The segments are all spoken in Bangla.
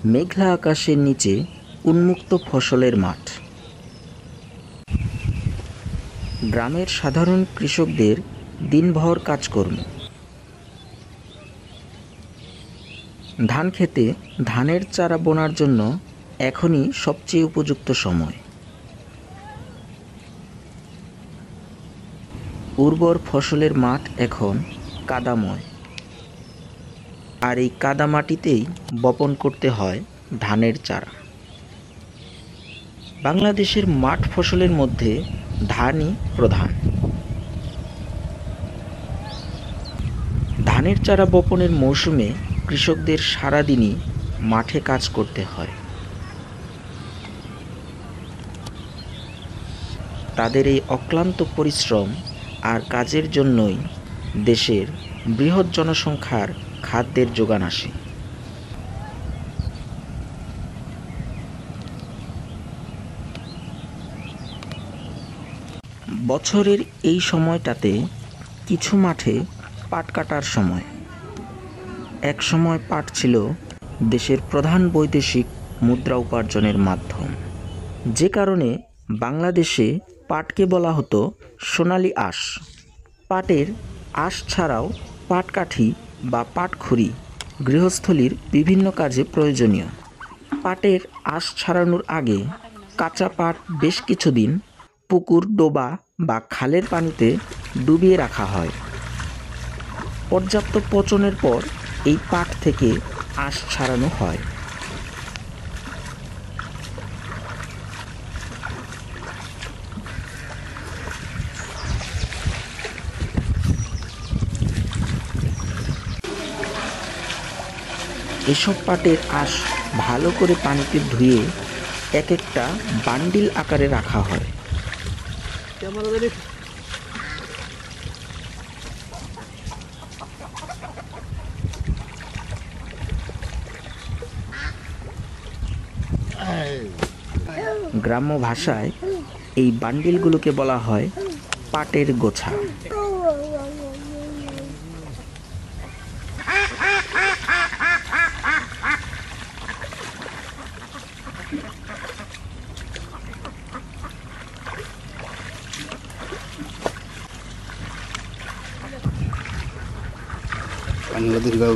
মেঘলা আকাশের নিচে উন্মুক্ত ফসলের মাঠ। গ্রামের সাধারণ কৃষকদের দিনভর কাজকর্ম। ধান খেতে ধানের চারা বোনার জন্য এখনই সবচেয়ে উপযুক্ত সময়। উর্বর ফসলের মাঠ এখন কাদাময়, আর এই কাদা মাটিতেই বপন করতে হয় ধানের চারা। বাংলাদেশের মাঠ ফসলের মধ্যে ধানই প্রধান। ধানের চারা বপনের মৌসুমে কৃষকদের সারাদিনই মাঠে কাজ করতে হয়। তাদের এই অক্লান্ত পরিশ্রম আর কাজের জন্যই দেশের বৃহৎ জনসংখ্যার খাদ্যের যোগান আসে। বছরের এই সময়টাতে কিছু মাঠে পাট কাটার সময়। এক সময় পাট ছিল দেশের প্রধান বৈদেশিক মুদ্রা উপার্জনের মাধ্যম, যে কারণে বাংলাদেশে পাটকে বলা হতো সোনালী আঁশ। পাটের আঁশ ছাড়াও পাটকাঠি বা পাটখড়ি গৃহস্থলীর বিভিন্ন কাজে প্রয়োজনীয়। পাটের আঁশ ছাড়ানোর আগে কাঁচা পাট বেশ কিছুদিন পুকুর, ডোবা বা খালের পানিতে ডুবিয়ে রাখা হয়। পর্যাপ্ত পচনের পর এই পাট থেকে আঁশ ছাড়ানো হয়। এসব পাটের আঁশ ভালো করে পানিতে ধুয়ে এক একটা বান্ডিল আকারে রাখা হয়। গ্রাম্য ভাষায় এই বান্ডিলগুলোকে বলা হয় পাটের গোছা।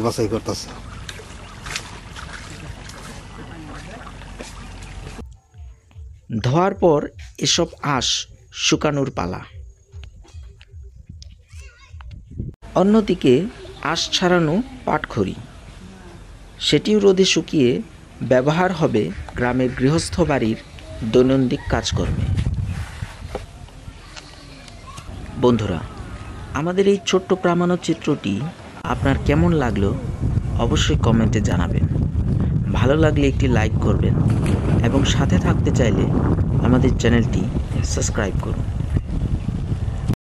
বাছাই করতেছে। ধোয়ার পর এসব আঁশ শুকানোর পালা। অন্যদিকে আঁশ ছাড়ানো পাটখড়ি, সেটিও রোদে শুকিয়ে ব্যবহার হবে গ্রামের গৃহস্থ বাড়ির দৈনন্দিন কাজকর্মে। বন্ধুরা, আমাদের এই ছোট্ট প্রামাণ্যচিত্রটি আপনার কেমন লাগলো অবশ্যই কমেন্টে জানাবেন। ভালো লাগলে একটি লাইক করবেন এবং সাথে থাকতে চাইলে আমাদের চ্যানেলটি সাবস্ক্রাইব করুন।